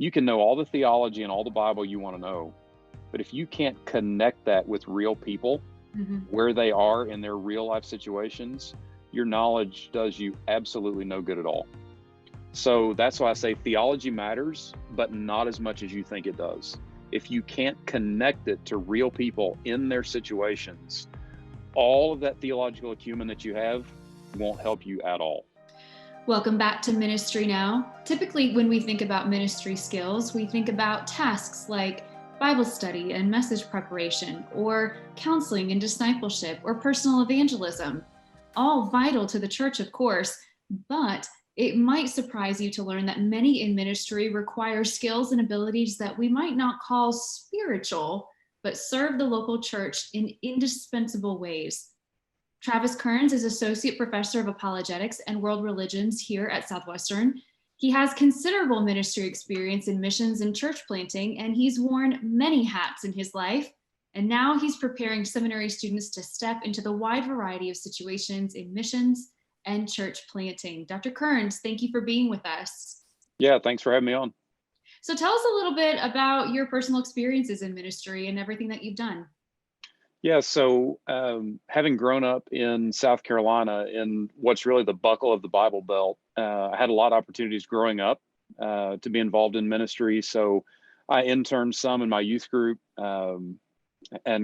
You can know all the theology and all the Bible you want to know, but if you can't connect that with real people, where they are in their real life situations, your knowledge does you absolutely no good at all. So that's why I say theology matters, but not as much as you think it does. If you can't connect it to real people in their situations, all of that theological acumen that you have won't help you at all. Welcome back to Ministry Now. Typically, when we think about ministry skills, we think about tasks like Bible study and message preparation, or counseling and discipleship, or personal evangelism. All vital to the church, of course, but it might surprise you to learn that many in ministry require skills and abilities that we might not call spiritual, but serve the local church in indispensable ways. Travis Kerns is Associate Professor of Apologetics and World Religions here at Southwestern. He has considerable ministry experience in missions and church planting, and he's worn many hats in his life. And now he's preparing seminary students to step into the wide variety of situations in missions and church planting. Dr. Kerns, thank you for being with us. Yeah, thanks for having me on. So tell us a little bit about your personal experiences in ministry and everything that you've done. Yeah, so having grown up in South Carolina in what's really the buckle of the Bible Belt, I had a lot of opportunities growing up to be involved in ministry. So I interned some in my youth group and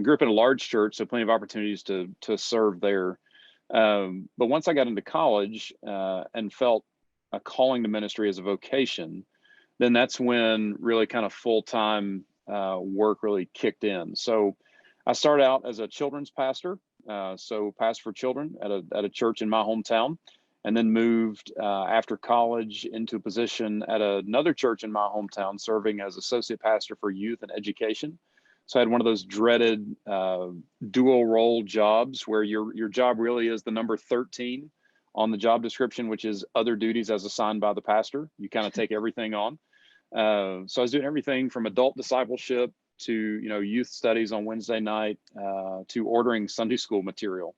grew up in a large church, so plenty of opportunities to serve there. But once I got into college and felt a calling to ministry as a vocation, then that's when really kind of full-time work really kicked in. So I started out as a children's pastor, so pastor for children at a church in my hometown, and then moved after college into a position at another church in my hometown, serving as associate pastor for youth and education. So I had one of those dreaded dual role jobs where your job really is the number 13 on the job description, which is other duties as assigned by the pastor. You kind of take everything on. So I was doing everything from adult discipleship to youth studies on Wednesday night to ordering Sunday school material.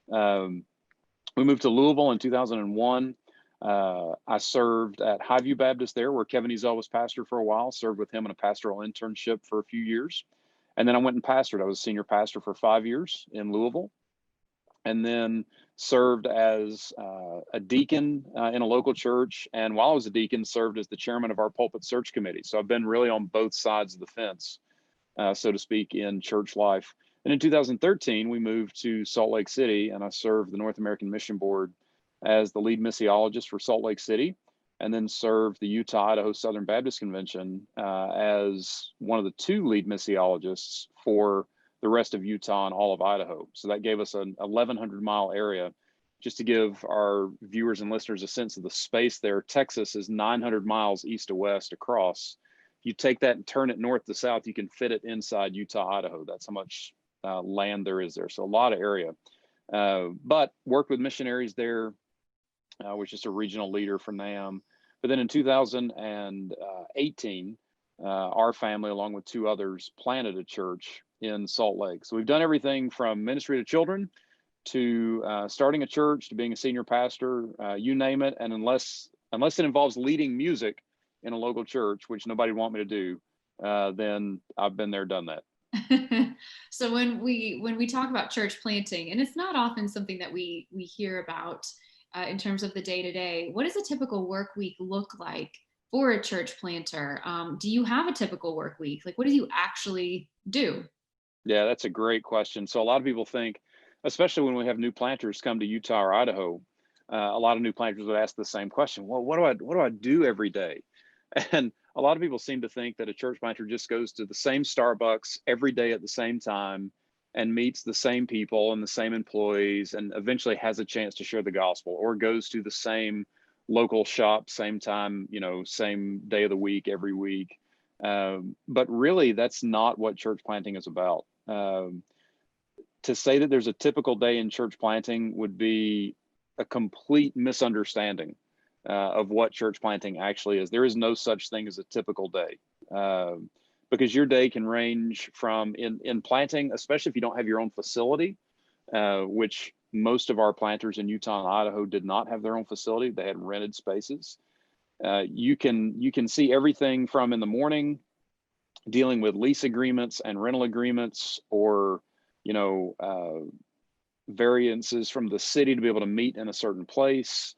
We moved to Louisville in 2001. I served at Highview Baptist there, where Kevin Ezell was pastor for a while, served with him in a pastoral internship for a few years. And then I went and pastored. I was a senior pastor for 5 years in Louisville, and then served as a deacon in a local church. And while I was a deacon, served as the chairman of our pulpit search committee. So I've been really on both sides of the fence, so to speak, in church life. And in 2013, we moved to Salt Lake City, and I served the North American Mission Board as the lead missiologist for Salt Lake City, and then served the Utah-Idaho Southern Baptist Convention as one of the 2 lead missiologists for the rest of Utah and all of Idaho. So that gave us an 1,100-mile area. Just to give our viewers and listeners a sense of the space there, Texas is 900 miles east to west across. You take that and turn it north to south, you can fit it inside Utah, Idaho. That's how much land there is there. So a lot of area, but worked with missionaries there, was just a regional leader for NAM. But then in 2018, our family, along with 2 others, planted a church in Salt Lake. So we've done everything from ministry to children to starting a church to being a senior pastor, you name it. And unless it involves leading music in a local church, which nobody would want me to do, then I've been there, done that. So when we talk about church planting, and it's not often something that we hear about in terms of the day-to-day, what does a typical work week look like for a church planter? Do you have a typical work week? Like, what do you actually do? Yeah, that's a great question. So a lot of people think, especially when we have new planters come to Utah or Idaho, a lot of new planters would ask the same question. Well, what do I do every day? And a lot of people seem to think that a church planter just goes to the same Starbucks every day at the same time and meets the same people and the same employees and eventually has a chance to share the gospel, or goes to the same local shop, same time, same day of the week, every week. But really, that's not what church planting is about. To say that there's a typical day in church planting would be a complete misunderstanding of what church planting actually is. There is no such thing as a typical day, because your day can range from in planting, especially if you don't have your own facility, which most of our planters in Utah and Idaho did not have their own facility. They had rented spaces. You can see everything from in the morning, dealing with lease agreements and rental agreements, or variances from the city to be able to meet in a certain place.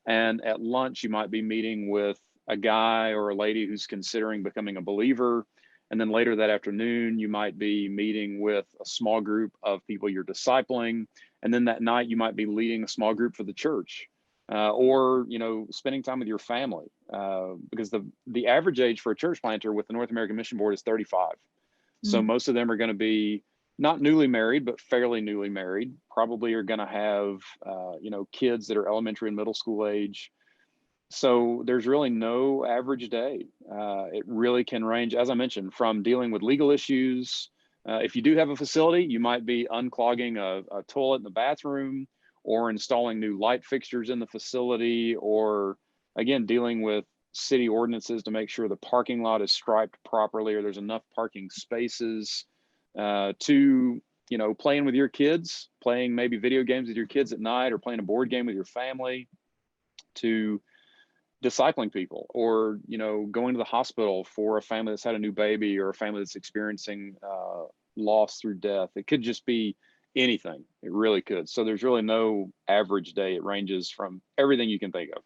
And at lunch, you might be meeting with a guy or a lady who's considering becoming a believer. And then later that afternoon, you might be meeting with a small group of people you're discipling. And then that night, you might be leading a small group for the church, or spending time with your family, because the average age for a church planter with the North American Mission Board is 35. So most of them are going to be not newly married, but fairly newly married. Probably are going to have kids that are elementary and middle school age. So there's really no average day. It really can range, as I mentioned, from dealing with legal issues. If you do have a facility, you might be unclogging a toilet in the bathroom, or installing new light fixtures in the facility, or again, dealing with city ordinances to make sure the parking lot is striped properly, or there's enough parking spaces, to playing with your kids, playing maybe video games with your kids at night, or playing a board game with your family, to discipling people, or going to the hospital for a family that's had a new baby, or a family that's experiencing loss through death. It could just be anything. It really could. So there's really no average day. It ranges from everything you can think of.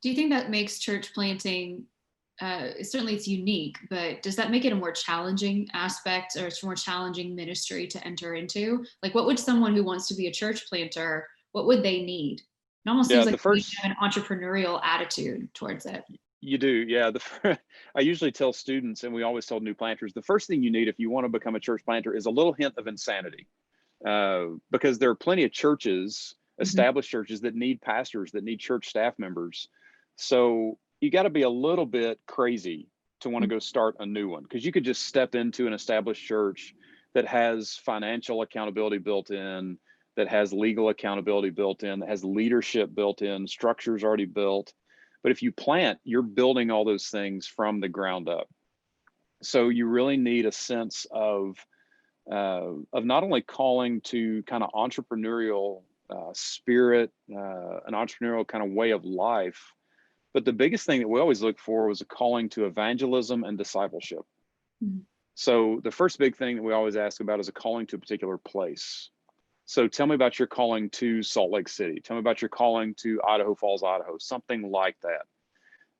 Do you think that makes church planting, certainly it's unique, but does that make it a more challenging aspect, or it's a more challenging ministry to enter into? Like, what would someone who wants to be a church planter, what would they need? It almost seems like you need to have an entrepreneurial attitude towards it. You do, yeah. I usually tell students, and we always tell new planters, the first thing you need if you want to become a church planter is a little hint of insanity, because there are plenty of churches, established churches, that need pastors, that need church staff members. So you got to be a little bit crazy to want to go start a new one, because you could just step into an established church that has financial accountability built in, that has legal accountability built in, that has leadership built in, structures already built. But if you plant, you're building all those things from the ground up. So you really need a sense of not only calling to kind of entrepreneurial spirit, an entrepreneurial kind of way of life, but the biggest thing that we always look for was a calling to evangelism and discipleship. So the first big thing that we always ask about is a calling to a particular place. So tell me about your calling to Salt Lake City. Tell me about your calling to Idaho Falls, Idaho, something like that.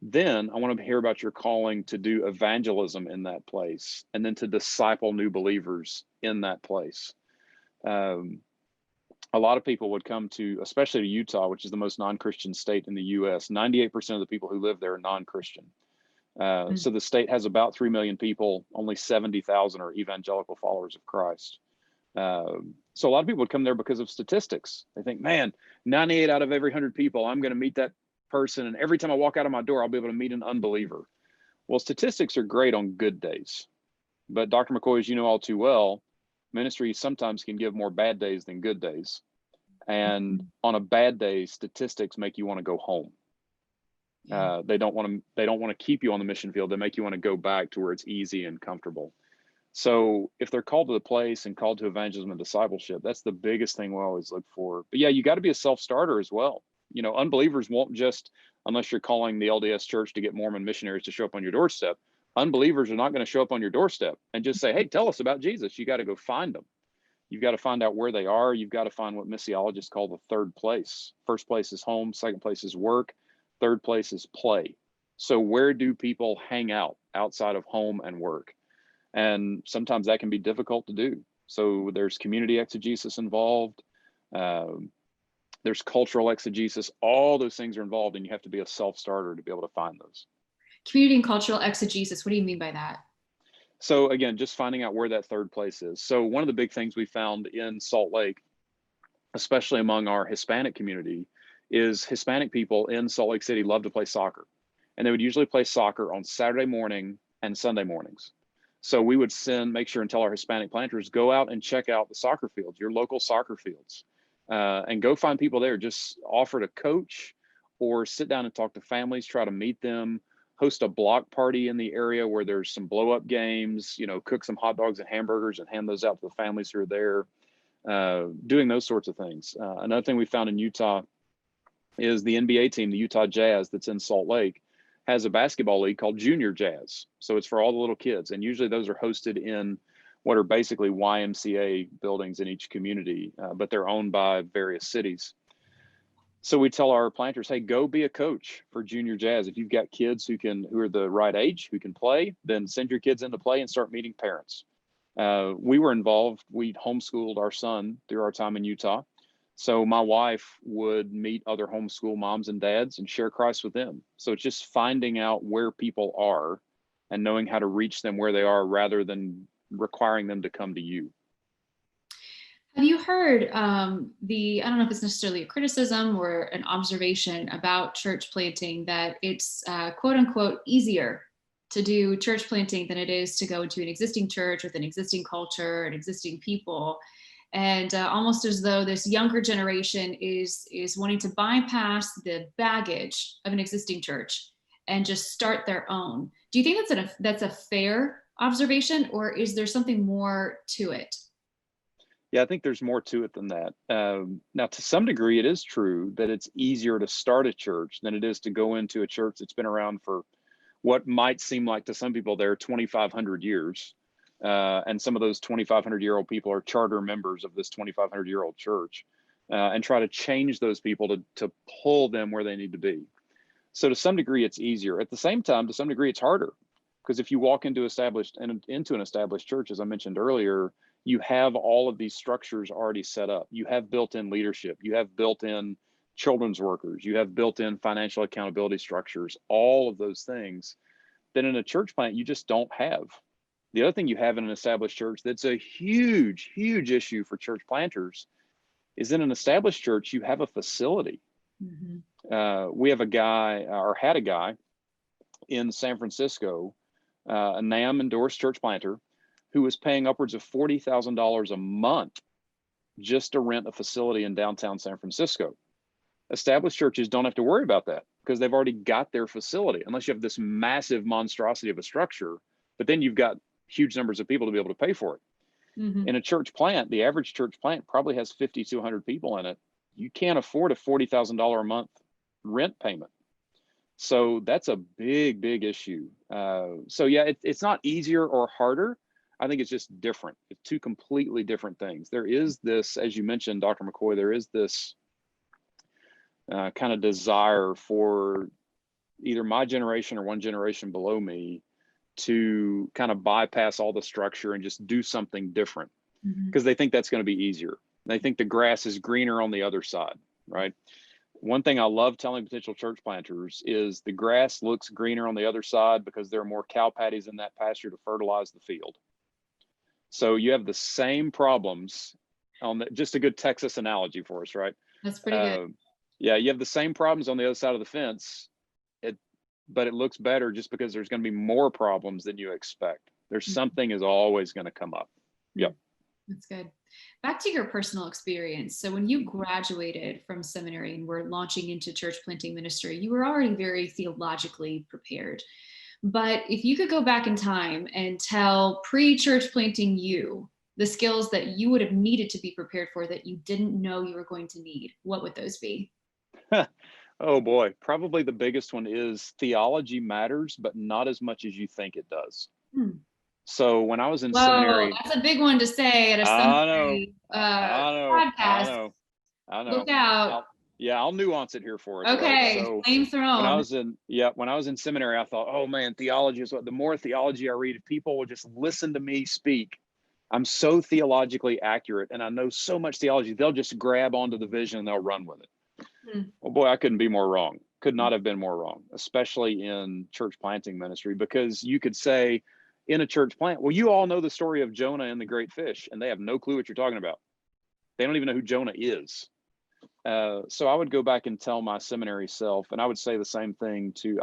Then I want to hear about your calling to do evangelism in that place, and then to disciple new believers in that place. A lot of people would come to, especially to Utah, which is the most non-Christian state in the US. 98% of the people who live there are non-Christian. So the state has about 3 million people, only 70,000 are evangelical followers of Christ. So a lot of people would come there because of statistics. They think, man, 98 out of every 100 people, I'm going to meet that person. And every time I walk out of my door, I'll be able to meet an unbeliever. Well, statistics are great on good days. But Dr. McCoy, as you know all too well, ministry sometimes can give more bad days than good days. And on a bad day, statistics make you want to go home. They don't want to keep you on the mission field. They make you want to go back to where it's easy and comfortable. So if they're called to the place and called to evangelism and discipleship, that's the biggest thing we always look for. But yeah, you got to be a self-starter as well. Unbelievers won't just, unless you're calling the LDS church to get Mormon missionaries to show up on your doorstep, unbelievers are not going to show up on your doorstep and just say, hey, tell us about Jesus. You got to go find them. You've got to find out where they are. You've got to find what missiologists call the third place. First place is home. Second place is work. Third place is play. So where do people hang out outside of home and work? And sometimes that can be difficult to do. So there's community exegesis involved. There's cultural exegesis. All those things are involved, and you have to be a self-starter to be able to find those. Community and cultural exegesis, what do you mean by that? So again, just finding out where that third place is. So one of the big things we found in Salt Lake, especially among our Hispanic community, is Hispanic people in Salt Lake City love to play soccer. And they would usually play soccer on Saturday morning and Sunday mornings. So we would make sure and tell our Hispanic planters, go out and check out the soccer fields, your local soccer fields, and go find people there. Just offer to coach or sit down and talk to families, try to meet them, host a block party in the area where there's some blow up games, cook some hot dogs and hamburgers and hand those out to the families who are there, doing those sorts of things. Another thing we found in Utah is the NBA team, the Utah Jazz, that's in Salt Lake. has a basketball league called Junior Jazz. So it's for all the little kids. And usually those are hosted in what are basically YMCA buildings in each community, but they're owned by various cities. So we tell our planters, hey, go be a coach for Junior Jazz. If you've got kids who are the right age, who can play, then send your kids into play and start meeting parents. We were involved. We homeschooled our son through our time in Utah. So my wife would meet other homeschool moms and dads and share Christ with them. So it's just finding out where people are and knowing how to reach them where they are rather than requiring them to come to you. Have you heard I don't know if it's necessarily a criticism or an observation about church planting, that it's quote unquote easier to do church planting than it is to go into an existing church with an existing culture and existing people? And almost as though this younger generation is wanting to bypass the baggage of an existing church and just start their own. Do you think that's a fair observation, or is there something more to it? Yeah, I think there's more to it than that. Now, to some degree, it is true that it's easier to start a church than it is to go into a church that's been around for what might seem like to some people they're 2,500 years. And some of those 2,500-year-old people are charter members of this 2,500-year-old church, and try to change those people to pull them where they need to be. So to some degree, it's easier. At the same time, to some degree, it's harder, because if you walk into an established church, as I mentioned earlier, you have all of these structures already set up. You have built-in leadership. You have built-in children's workers. You have built-in financial accountability structures, all of those things that in a church plant you just don't have. The other thing you have in an established church that's a huge, huge issue for church planters is in an established church, you have a facility. Mm-hmm. We have a guy, or had a guy in San Francisco, a NAM endorsed church planter, who was paying upwards of $40,000 a month just to rent a facility in downtown San Francisco. Established churches don't have to worry about that because they've already got their facility, unless you have this massive monstrosity of a structure, but then you've got huge numbers of people to be able to pay for it. Mm-hmm. In a church plant, the average church plant probably has 50 to 100 people in it. You can't afford a $40,000 a month rent payment. So that's a big, big issue. So yeah, it's not easier or harder. I think it's just different. It's two completely different things. There is this, as you mentioned, Dr. McCoy, there is this kind of desire for either my generation or one generation below me to kind of bypass all the structure and just do something different, because they think that's going to be easier. They think the grass is greener on the other side, right? One thing I love telling potential church planters is the grass looks greener on the other side because there are more cow patties in that pasture to fertilize the field. So you have the same problems on just a good Texas analogy for us, right? That's pretty good. Yeah, you have the same problems on the other side of the fence, but it looks better just because there's going to be more problems than you expect. There's something is always going to come up. Yep. That's good. Back to your personal experience. So when you graduated from seminary and were launching into church planting ministry, you were already very theologically prepared. But if you could go back in time and tell pre-church planting you the skills that you would have needed to be prepared for that you didn't know you were going to need, what would those be? Oh boy, probably the biggest one is theology matters, but not as much as you think it does. So when I was in seminary, that's a big one to say at a seminary podcast. I know. Look out. I'll nuance it here for us. Okay, right? So flame thrown. when I was in seminary, I thought, oh man, theology is what. The more theology I read, people will just listen to me speak. I'm so theologically accurate, and I know so much theology. They'll just grab onto the vision and they'll run with it. Oh boy, I couldn't be more wrong. Could not have been more wrong, especially in church planting ministry, because you could say in a church plant, well, you all know the story of Jonah and the great fish, and they have no clue what you're talking about. They don't even know who Jonah is. So I would go back and tell my seminary self, and I would say the same thing to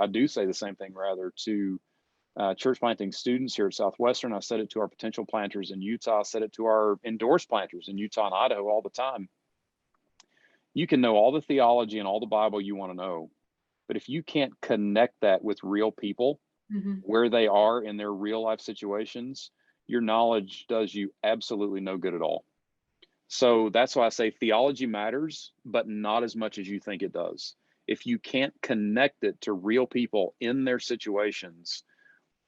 church planting students here at Southwestern. I said it to our potential planters in Utah. I said it to our endorsed planters in Utah and Idaho all the time. You can know all the theology and all the Bible you want to know, but if you can't connect that with real people, where they are in their real life situations, your knowledge does you absolutely no good at all. So that's why I say theology matters, but not as much as you think it does. if you can't connect it to real people in their situations,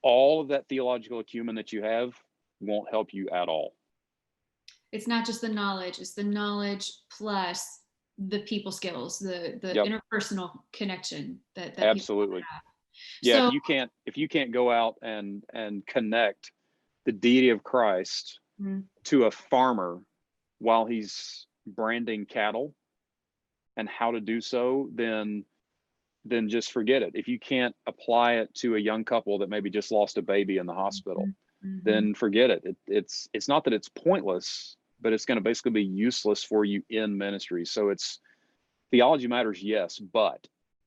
all of that theological acumen that you have won't help you at all. It's not just the knowledge, it's the knowledge plus the people skills, the Yep. interpersonal connection that Absolutely. people have. Yeah, So, if you can't go out and connect the deity of Christ to a farmer while he's branding cattle and how to do so, then just forget it. If you can't apply it to a young couple that maybe just lost a baby in the hospital, then forget it. It's not that it's pointless, but it's going to basically be useless for you in ministry. So it's theology matters, yes, but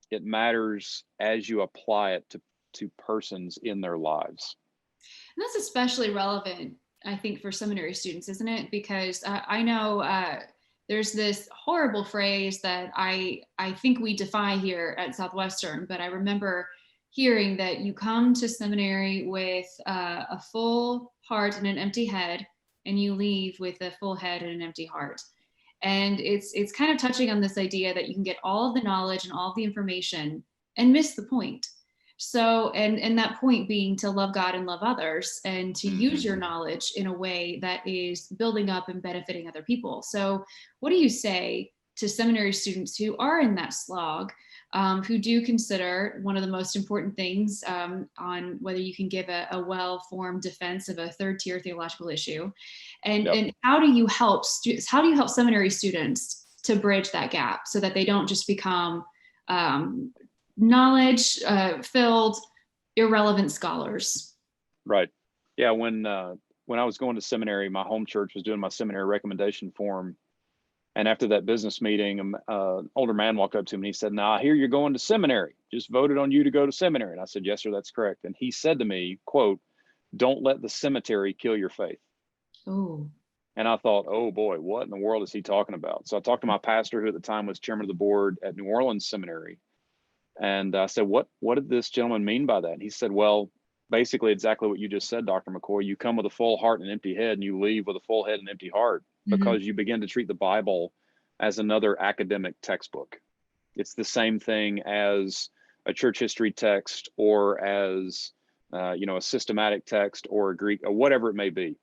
it matters as you apply it to persons in their lives. and that's especially relevant, I think, for seminary students, isn't it? Because I know there's this horrible phrase that I think we defy here at Southwestern, but I remember hearing that you come to seminary with a full heart and an empty head, and you leave with a full head and an empty heart. And it's kind of touching on this idea that you can get all of the knowledge and all of the information and miss the point. So, and that point being to love God and love others, and to use your knowledge in a way that is building up and benefiting other people. So what do you say to seminary students who are in that slog, who do consider one of the most important things on whether you can give a well-formed defense of a third-tier theological issue, and how do you help seminary students to bridge that gap so that they don't just become knowledge filled irrelevant scholars? Right. Yeah. When I was going to seminary, my home church was doing my seminary recommendation form. And after that business meeting, an older man walked up to me and he said, "Now I hear you're going to seminary. Just voted on you to go to seminary." And I said, "Yes, sir, that's correct." And he said to me, quote, "Don't let the cemetery kill your faith." Oh. And I thought, oh boy, what in the world is he talking about? So I talked to my pastor, who at the time was chairman of the board at New Orleans Seminary. And I said, what did this gentleman mean by that? And he said, well, basically exactly what you just said, Dr. McCoy. You come with a full heart and an empty head, and you leave with a full head and empty heart, because you begin to treat the Bible as another academic textbook. It's the same thing as a church history text, or as a systematic text, or a Greek, or whatever it may be.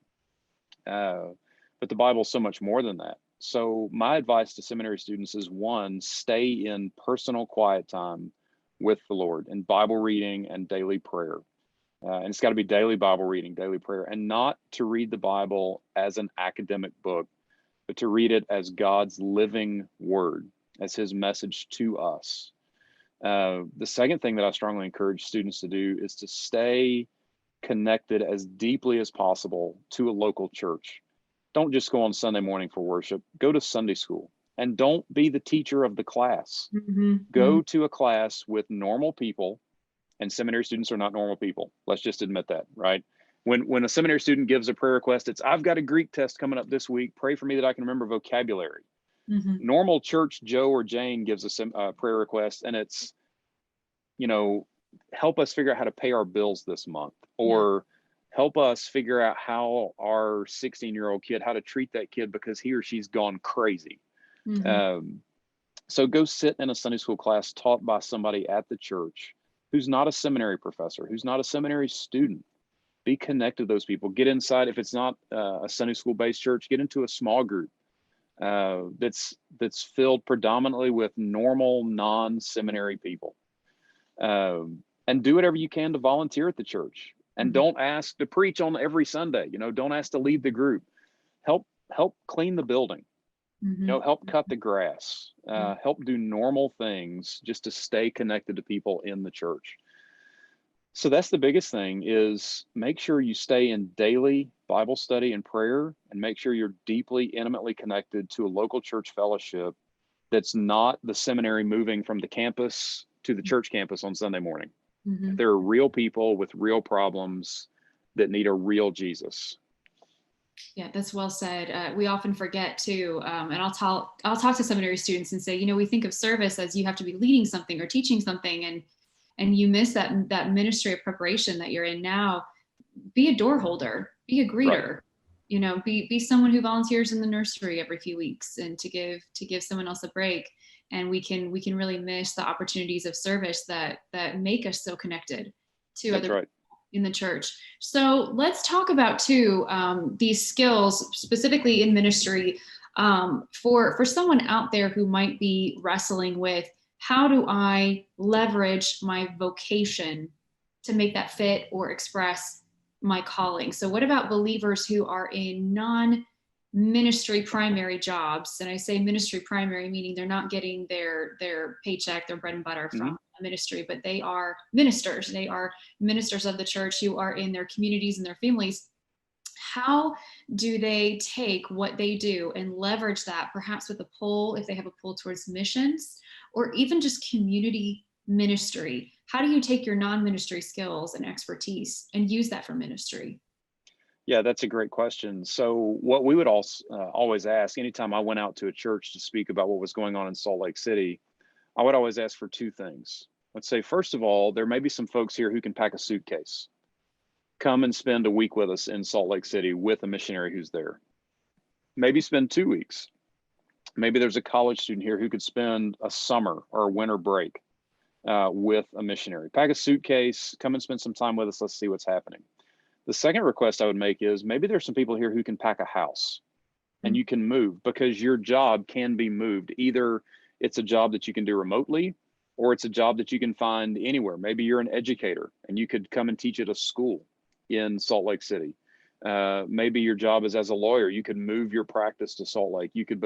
But the Bible is so much more than that. So my advice to seminary students is, one, stay in personal quiet time with the Lord, and Bible reading and daily prayer. And it's got to be daily Bible reading, daily prayer, and not to read the Bible as an academic book, but to read it as God's living word, as his message to us. The second thing that I strongly encourage students to do is to stay connected as deeply as possible to a local church. Don't just go on Sunday morning for worship. Go to Sunday school, and don't be the teacher of the class. Go to a class with normal people, and seminary students are not normal people. Let's just admit that, right? When a seminary student gives a prayer request, it's, "I've got a Greek test coming up this week. Pray for me that I can remember vocabulary." Normal church Joe or Jane gives a prayer request, and it's, help us figure out how to pay our bills this month, or help us figure out how our 16-year-old kid, how to treat that kid because he or she's gone crazy. So go sit in a Sunday school class taught by somebody at the church who's not a seminary professor, who's not a seminary student. Be connected to those people. Get inside. If it's not a Sunday school based church, get into a small group that's filled predominantly with normal, non-seminary people. And do whatever you can to volunteer at the church. And don't ask to preach on every Sunday. Don't ask to lead the group. Help clean the building. Help cut the grass. Help do normal things just to stay connected to people in the church. So that's the biggest thing, is make sure you stay in daily Bible study and prayer, and make sure you're deeply, intimately connected to a local church fellowship that's not the seminary moving from the campus to the church campus on Sunday morning. There are real people with real problems that need a real Jesus. Yeah, that's well said. We often forget too, and I'll talk to seminary students and say, we think of service as you have to be leading something or teaching something, and you miss that ministry of preparation that you're in now. Be a door holder, be a greeter, right. Be someone who volunteers in the nursery every few weeks, and to give someone else a break. and we can really miss the opportunities of service that make us so connected to That's other right. people in the church. So let's talk about too these skills specifically in ministry for someone out there who might be wrestling with, how do I leverage my vocation to make that fit or express my calling? So what about believers who are in non-ministry primary jobs? And I say ministry primary, meaning they're not getting their paycheck, their bread and butter from a ministry, but they are ministers. They are ministers of the church who are in their communities and their families. How do they take what they do and leverage that, perhaps with a pull, if they have a pull towards missions, or even just community ministry? How do you take your non-ministry skills and expertise and use that for ministry? Yeah, that's a great question. So what we would also always ask anytime I went out to a church to speak about what was going on in Salt Lake City, I would always ask for two things. Let's say, first of all, there may be some folks here who can pack a suitcase. Come and spend a week with us in Salt Lake City with a missionary who's there. Maybe spend 2 weeks. Maybe there's a college student here who could spend a summer or a winter break with a missionary. Pack a suitcase, come and spend some time with us. Let's see what's happening. The second request I would make is maybe there's some people here who can pack a house and you can move, because your job can be moved. Either it's a job that you can do remotely, or it's a job that you can find anywhere. Maybe you're an educator and you could come and teach at a school in Salt Lake City. Maybe your job is as a lawyer. You could move your practice to Salt Lake. You could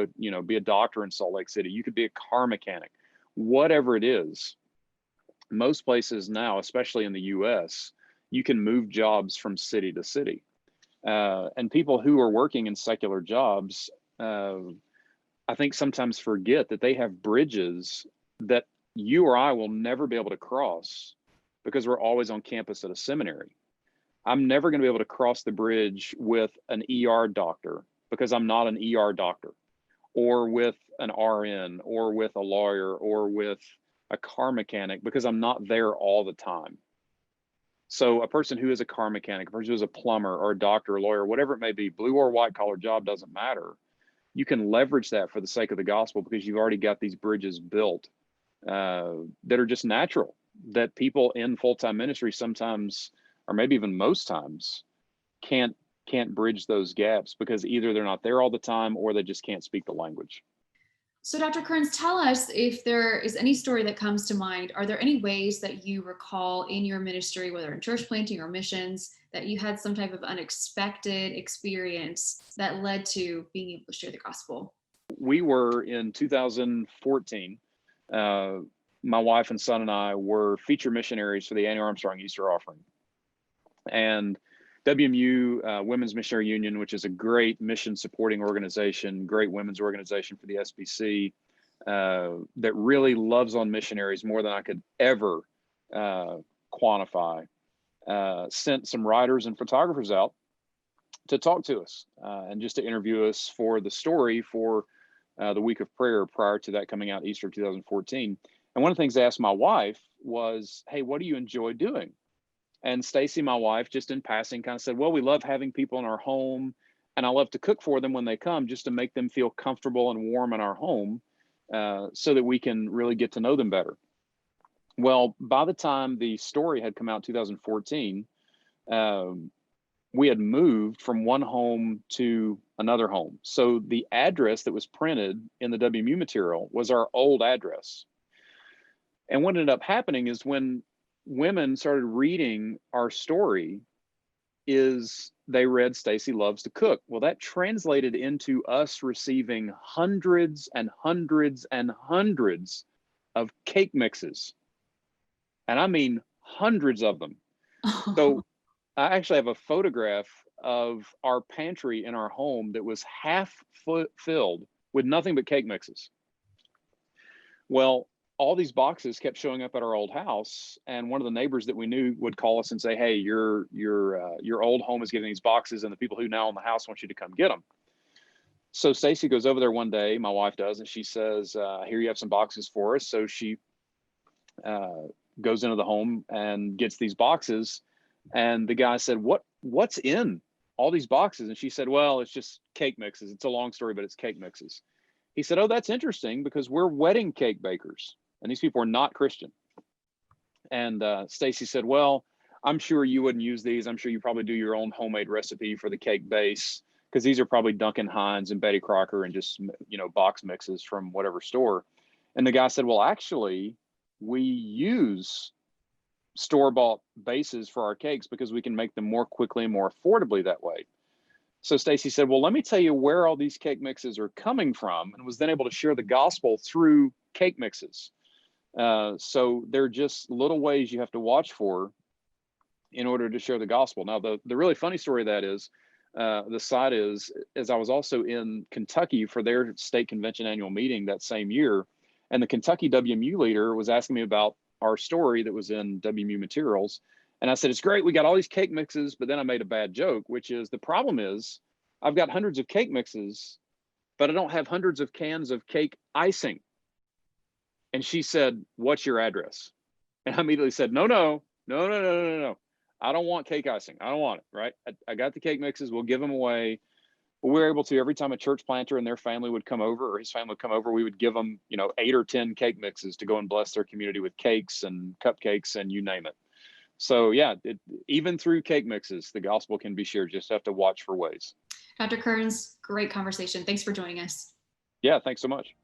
be a doctor in Salt Lake City. You could be a car mechanic. Whatever it is, most places now, especially in the US, you can move jobs from city to city. And people who are working in secular jobs, I think sometimes forget that they have bridges that you or I will never be able to cross because we're always on campus at a seminary. I'm never going to be able to cross the bridge with an ER doctor because I'm not an ER doctor, or with an RN, or with a lawyer, or with a car mechanic, because I'm not there all the time. So a person who is a car mechanic, a person who is a plumber or a doctor or lawyer, whatever it may be, blue or white collar job, doesn't matter. You can leverage that for the sake of the gospel because you've already got these bridges built that are just natural, that people in full-time ministry sometimes, or maybe even most times, can't bridge those gaps because either they're not there all the time or they just can't speak the language. So Dr. Kerns, tell us if there is any story that comes to mind. Are there any ways that you recall in your ministry, whether in church planting or missions, that you had some type of unexpected experience that led to being able to share the gospel? We were in 2014. My wife and son and I were feature missionaries for the Annie Armstrong Easter Offering. And WMU, Women's Missionary Union, which is a great mission supporting organization, great women's organization for the SBC, that really loves on missionaries more than I could ever quantify, sent some writers and photographers out to talk to us and just to interview us for the story for the week of prayer prior to that coming out Easter 2014. And one of the things I asked my wife was, hey, what do you enjoy doing? And Stacy, my wife, just in passing kind of said, well, we love having people in our home, and I love to cook for them when they come, just to make them feel comfortable and warm in our home so that we can really get to know them better. Well, by the time the story had come out in 2014, we had moved from one home to another home. So the address that was printed in the WMU material was our old address. And what ended up happening is when women started reading our story, is they read Stacy loves to cook. Well, that translated into us receiving hundreds and hundreds and hundreds of cake mixes. And I mean hundreds of them. So I actually have a photograph of our pantry in our home that was half filled with nothing but cake mixes. Well, all these boxes kept showing up at our old house, and one of the neighbors that we knew would call us and say, hey, your old home is getting these boxes, and the people who now own the house want you to come get them. So Stacy goes over there one day, my wife does, and she says, here you have some boxes for us. So she goes into the home and gets these boxes, and the guy said, what's in all these boxes? And she said, well, it's just cake mixes. It's a long story, but it's cake mixes. he said, oh, that's interesting because we're wedding cake bakers. And these people are not Christian. And Stacy said, well, I'm sure you wouldn't use these. I'm sure you probably do your own homemade recipe for the cake base, because these are probably Duncan Hines and Betty Crocker and just, box mixes from whatever store. And the guy said, well, actually, we use store-bought bases for our cakes because we can make them more quickly and more affordably that way. So Stacy said, well, let me tell you where all these cake mixes are coming from, and was then able to share the gospel through cake mixes. So they're just little ways you have to watch for in order to share the gospel. Now, the really funny story of that is, the side is I was also in Kentucky for their state convention annual meeting that same year, and the Kentucky WMU leader was asking me about our story that was in WMU materials. And I said, it's great, we got all these cake mixes, but then I made a bad joke, which is the problem is I've got hundreds of cake mixes, but I don't have hundreds of cans of cake icing. And she said, what's your address? And I immediately said, no. I don't want cake icing. I don't want it, right? I got the cake mixes, we'll give them away. But we were able to, every time a church planter and their family would come over, or his family would come over, we would give them, 8 or 10 cake mixes to go and bless their community with cakes and cupcakes and you name it. So yeah, even through cake mixes, the gospel can be shared. Just have to watch for ways. Dr. Kerns, great conversation. Thanks for joining us. Yeah, thanks so much.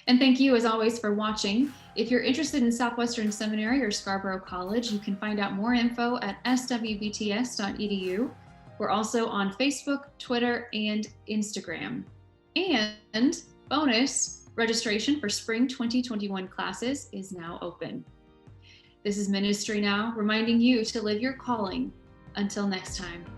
And thank you, as always, for watching. If you're interested in Southwestern Seminary or Scarborough College, you can find out more info at swbts.edu. We're also on Facebook, Twitter, and Instagram. And bonus, registration for spring 2021 classes is now open. This is Ministry Now, reminding you to live your calling. Until next time.